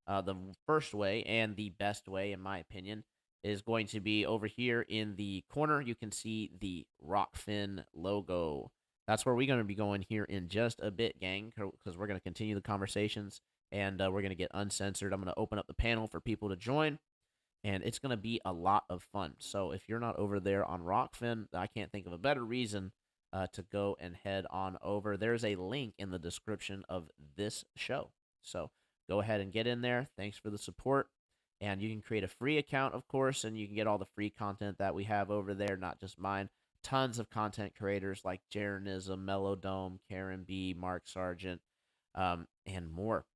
The first way and the best way, in my opinion, is going to be over here in the corner. You can see the Rokfin logo. That's where we're going to be going here in just a bit, gang, because we're going to continue the conversations, and we're going to get uncensored. I'm going to open up the panel for people to join, and it's going to be a lot of fun. So if you're not over there on Rokfin, I can't think of a better reason to go and head on over. There's a link in the description of this show. So go ahead and get in there. Thanks for the support. And you can create a free account, of course, and you can get all the free content that we have over there, not just mine. Tons of content creators like Jaronism, Mellowdome, Karen B, Mark Sargent, and more.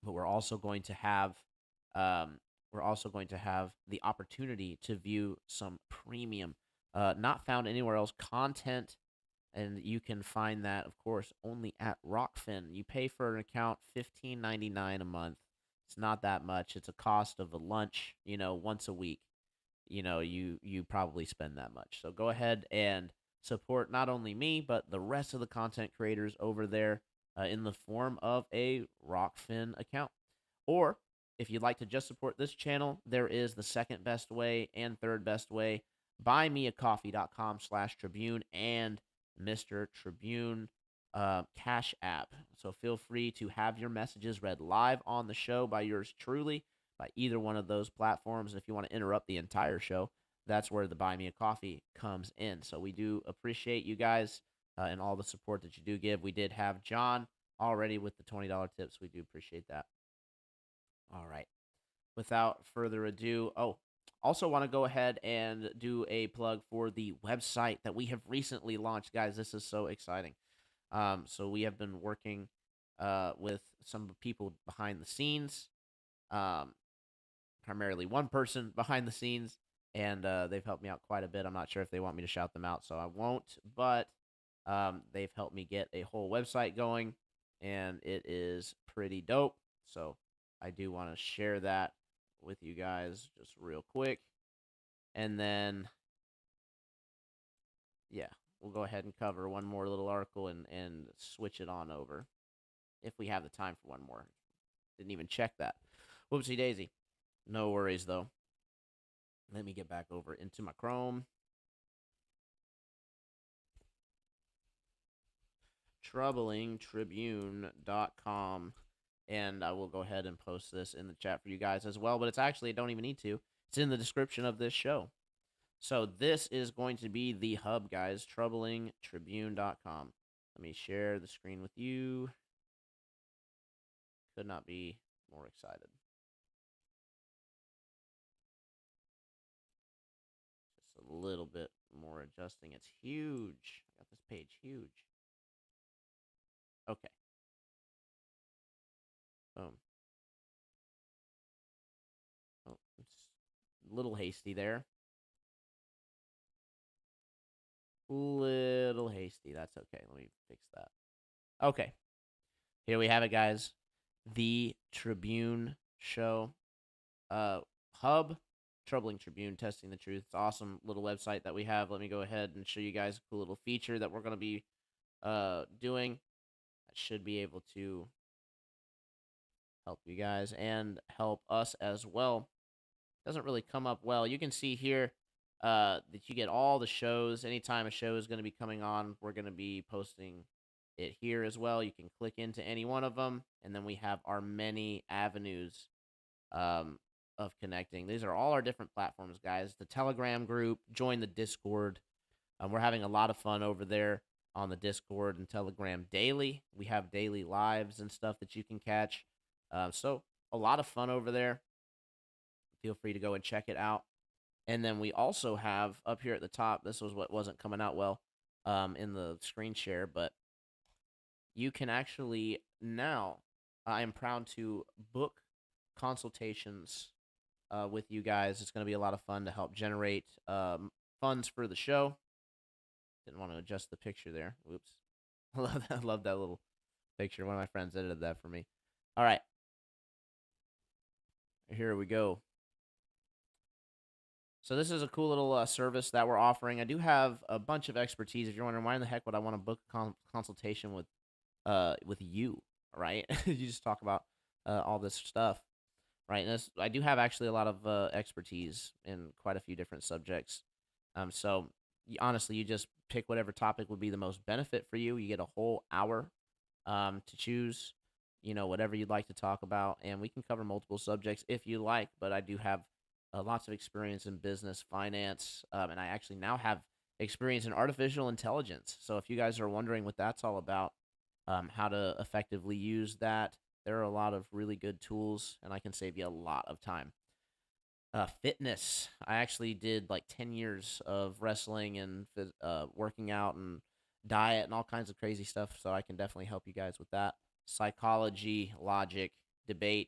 But we're also going to have the opportunity to view some premium, not found anywhere else content, and you can find that, of course, only at Rokfin. You pay for an account $15.99 a month. It's not that much. It's a cost of a lunch, once a week. You probably spend that much. So go ahead and support not only me, but the rest of the content creators over there in the form of a Rokfin account. Or if you'd like to just support this channel, there is the second best way and third best way. buymeacoffee.com/Tribune and MrTribune Cash App. So feel free to have your messages read live on the show by yours truly, by either one of those platforms. And if you want to interrupt the entire show, that's where the Buy Me a Coffee comes in. So we do appreciate you guys and all the support that you do give. We did have John already with the $20 tips. We do appreciate that. All right. Without further ado, also want to go ahead and do a plug for the website that we have recently launched. Guys, this is so exciting. So we have been working with some people behind the scenes, primarily one person behind the scenes, and they've helped me out quite a bit. I'm not sure if they want me to shout them out, so I won't, but they've helped me get a whole website going, and it is pretty dope. So I do want to share that with you guys just real quick. And then, yeah, we'll go ahead and cover one more little article and switch it on over if we have the time for one more. Didn't even check that. Whoopsie daisy. No worries, though. Let me get back over into my Chrome. TroublingTribune.com. And I will go ahead and post this in the chat for you guys as well. But it's actually, I don't even need to. It's in the description of this show. So this is going to be the hub, guys. TroublingTribune.com. Let me share the screen with you. Could not be more excited. Just a little bit more adjusting. It's huge. I got this page huge. Okay. Boom. Oh, it's a little hasty there. Little hasty. That's okay. Let me fix that. Okay. Here we have it, guys. The Tribune Show. Hub. Troubling Tribune, testing the truth. It's an awesome little website that we have. Let me go ahead and show you guys a cool little feature that we're going to be doing. That should be able to help you guys and help us as well. doesn't really come up well. You can see here that you get all the shows. Anytime a show is going to be coming on, we're going to be posting it here as well. You can click into any one of them, and then we have our many avenues of connecting. These are all our different platforms, guys. The Telegram group, join the Discord. We're having a lot of fun over there on the Discord and Telegram daily. We have daily lives and stuff that you can catch. So a lot of fun over there. Feel free to go and check it out. And then we also have up here at the top, this was what wasn't coming out well in the screen share, but you can actually now, I am proud to book consultations with you guys. It's going to be a lot of fun to help generate funds for the show. Didn't want to adjust the picture there. Whoops. I love that little picture. One of my friends edited that for me. All right. Here we go. So this is a cool little service that we're offering. I do have a bunch of expertise. If you're wondering why in the heck would I want to book a consultation with you, right? You just talk about all this stuff, right? And I do have actually a lot of expertise in quite a few different subjects. So honestly, you just pick whatever topic would be the most benefit for you. You get a whole hour to choose, whatever you'd like to talk about, and we can cover multiple subjects if you like. But I do have lots of experience in business, finance, and I actually now have experience in artificial intelligence. So if you guys are wondering what that's all about, how to effectively use that, there are a lot of really good tools, and I can save you a lot of time. Fitness. I actually did like 10 years of wrestling and working out and diet and all kinds of crazy stuff, so I can definitely help you guys with that. Psychology, logic, debate,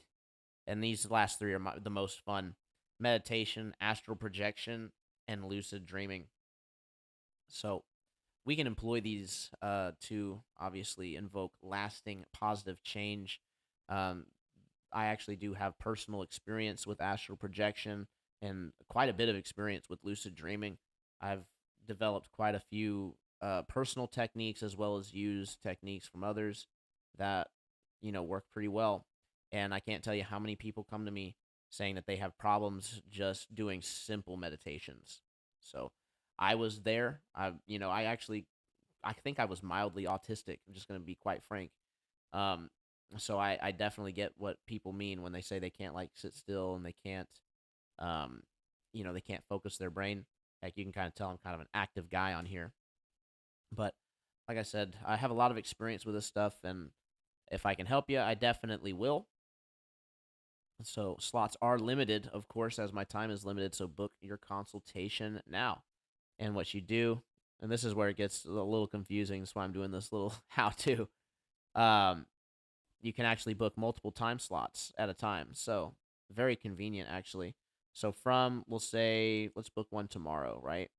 and these last three are the most fun. Meditation, astral projection, and lucid dreaming. So we can employ these to obviously invoke lasting positive change. I actually do have personal experience with astral projection and quite a bit of experience with lucid dreaming. I've developed quite a few personal techniques as well as used techniques from others that, work pretty well. And I can't tell you how many people come to me saying that they have problems just doing simple meditations. So I was there. I think I was mildly autistic. I'm just going to be quite frank. So I definitely get what people mean when they say they can't sit still and they can't, they can't focus their brain. Heck, you can kind of tell I'm kind of an active guy on here. But like I said, I have a lot of experience with this stuff, and if I can help you, I definitely will. So slots are limited, of course, as my time is limited. So book your consultation now. And what you do, and this is where it gets a little confusing. That's why I'm doing this little how-to. You can actually book multiple time slots at a time. So very convenient, actually. So we'll say, let's book one tomorrow, right?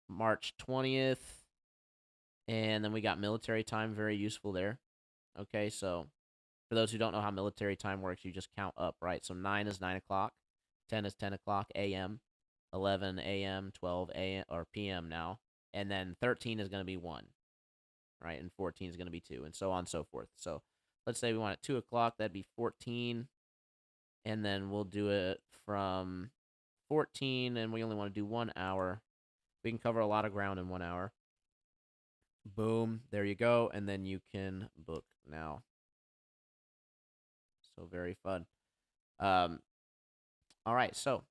March 20th. And then we got military time, very useful there. Okay, so for those who don't know how military time works, you just count up, right? So 9 is 9 o'clock, 10 is 10 o'clock a.m., 11 a.m., 12 a.m. or p.m. now, and then 13 is going to be 1, right? And 14 is going to be 2, and so on and so forth. So let's say we want it 2 o'clock, that'd be 14, and then we'll do it from 14, and we only want to do 1 hour. We can cover a lot of ground in 1 hour. Boom, there you go, and then you can book now. So very fun. All right, so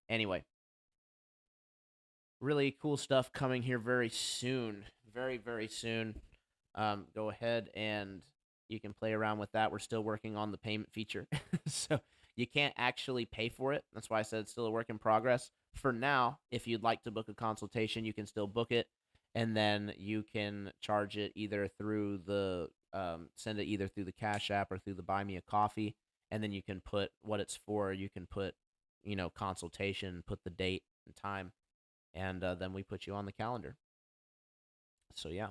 anyway, really cool stuff coming here very soon. Very, very soon. Go ahead and you can play around with that. We're still working on the payment feature. So you can't actually pay for it. That's why I said it's still a work in progress. For now, if you'd like to book a consultation, you can still book it. And then you can charge it either through send it either through the Cash App or through the Buy Me a Coffee. And then you can put what it's for. You can put, consultation, put the date and time. And then we put you on the calendar. So, yeah.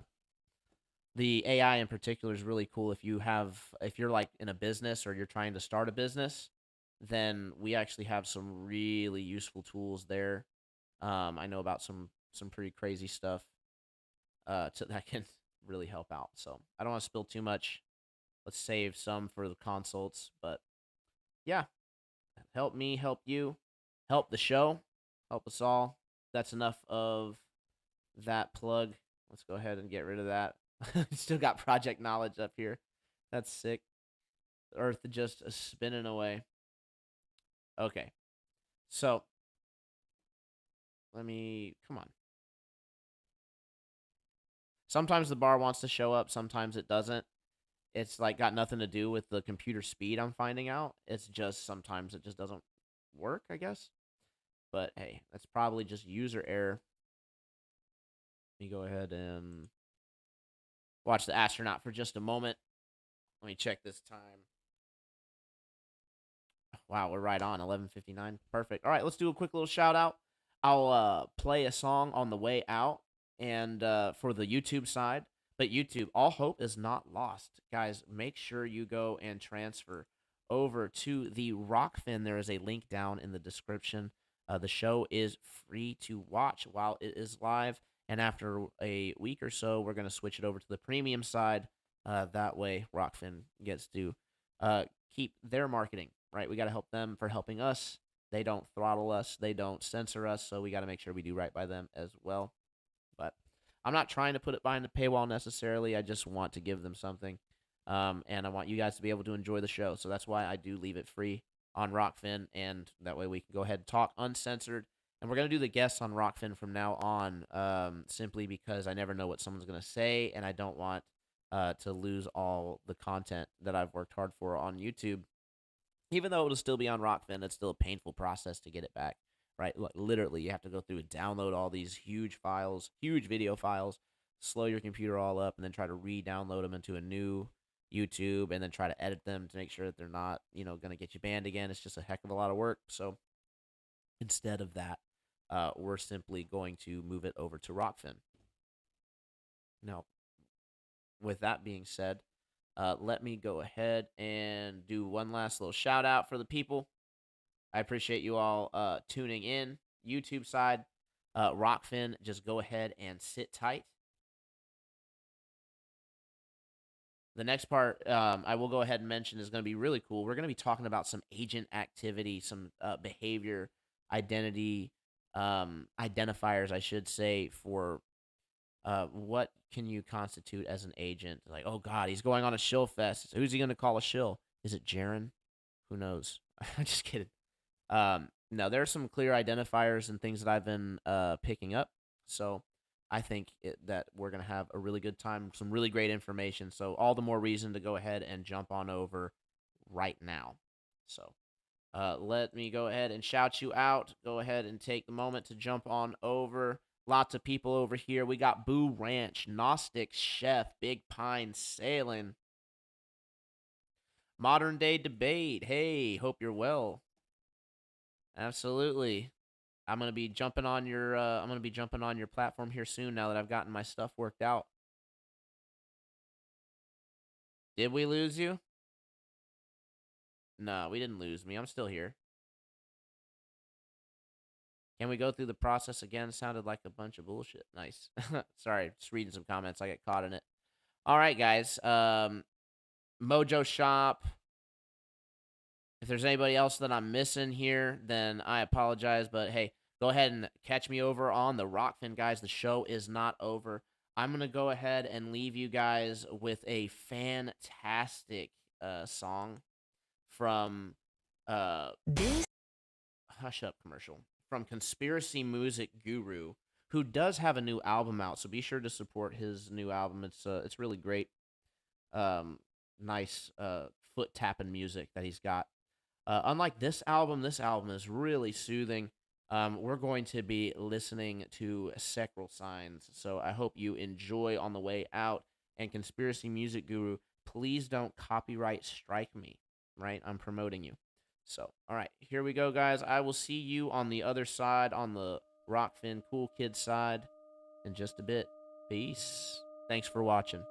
The AI in particular is really cool. If you're like in a business or you're trying to start a business, then we actually have some really useful tools there. I know about some pretty crazy stuff that can really help out. So I don't want to spill too much. Let's save some for the consults. But yeah, help me, help you, help the show, help us all. That's enough of that plug. Let's go ahead and get rid of that. Still got project knowledge up here. That's sick. Earth just spinning away. Okay. So, come on. Sometimes the bar wants to show up, sometimes it doesn't. It's like got nothing to do with the computer speed, I'm finding out. It's just sometimes it just doesn't work, I guess. But hey, that's probably just user error. Let me go ahead and watch the astronaut for just a moment. Let me check this time. Wow, we're right on 11:59. Perfect. All right, let's do a quick little shout out. I'll play a song on the way out, and for the YouTube side. But YouTube, all hope is not lost, guys. Make sure you go and transfer over to the Rokfin. There is a link down in the description. The show is free to watch while it is live, and after a week or so, we're going to switch it over to the premium side. That way, Rokfin gets to keep their marketing, right? We got to help them for helping us. They don't throttle us. They don't censor us, so we got to make sure we do right by them as well. But I'm not trying to put it behind the paywall necessarily. I just want to give them something, and I want you guys to be able to enjoy the show. So that's why I do leave it free on Rokfin, and that way we can go ahead and talk uncensored. And we're going to do the guests on Rokfin from now on, simply because I never know what someone's going to say, and I don't want to lose all the content that I've worked hard for on YouTube. Even though it'll still be on Rokfin, it's still a painful process to get it back, right? Literally, you have to go through and download all these huge files, huge video files, slow your computer all up, and then try to re-download them into a new YouTube, and then try to edit them to make sure that they're not, going to get you banned again. It's just a heck of a lot of work. So instead of that, we're simply going to move it over to Rokfin. Now, with that being said, let me go ahead and do one last little shout out for the people. I appreciate you all tuning in. YouTube side, Rokfin, just go ahead and sit tight. The next part I will go ahead and mention is going to be really cool. We're going to be talking about some agent activity, some behavior, identity, identifiers, I should say, for what can you constitute as an agent? Like, oh God, he's going on a shill fest. Who's he going to call a shill? Is it Jaren? Who knows? I'm just kidding. No, there are some clear identifiers and things that I've been picking up. So I think that we're going to have a really good time, some really great information. So all the more reason to go ahead and jump on over right now. So let me go ahead and shout you out. Go ahead and take the moment to jump on over. Lots of people over here. We got Boo Ranch, Gnostic Chef, Big Pine Sailing, Modern Day Debate. Hey, hope you're well. Absolutely. I'm gonna be jumping on your platform here soon. Now that I've gotten my stuff worked out. Did we lose you? No, we didn't lose me. I'm still here. Can we go through the process again? Sounded like a bunch of bullshit. Nice. Sorry, just reading some comments. I get caught in it. All right, guys. Mojo Shop. If there's anybody else that I'm missing here, then I apologize. But hey, go ahead and catch me over on the Rokfin, guys. The show is not over. I'm going to go ahead and leave you guys with a fantastic song from Hush Up commercial. From Conspiracy Music Guru, who does have a new album out, so be sure to support his new album. It's really great, nice foot tapping music that he's got. Unlike this album is really soothing. We're going to be listening to Sacral Signs, so I hope you enjoy on the way out. And Conspiracy Music Guru, please don't copyright strike me, right? I'm promoting you. So, all right, here we go, guys. I will see you on the other side, on the Rokfin Cool Kids side, in just a bit. Peace. Thanks for watching.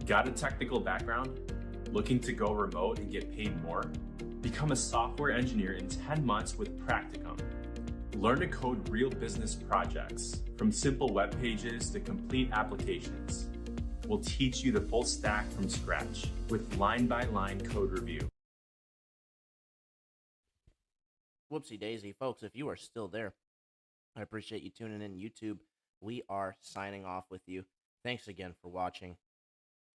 Got a technical background? Looking to go remote and get paid more? Become a software engineer in 10 months with Practicum. Learn to code real business projects, from simple web pages to complete applications. We'll teach you the full stack from scratch with line-by-line code review. Whoopsie daisy, folks, if you are still there, I appreciate you tuning in YouTube. We are signing off with you. Thanks again for watching.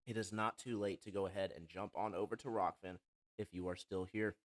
It is not too late to go ahead and jump on over to Rokfin if you are still here.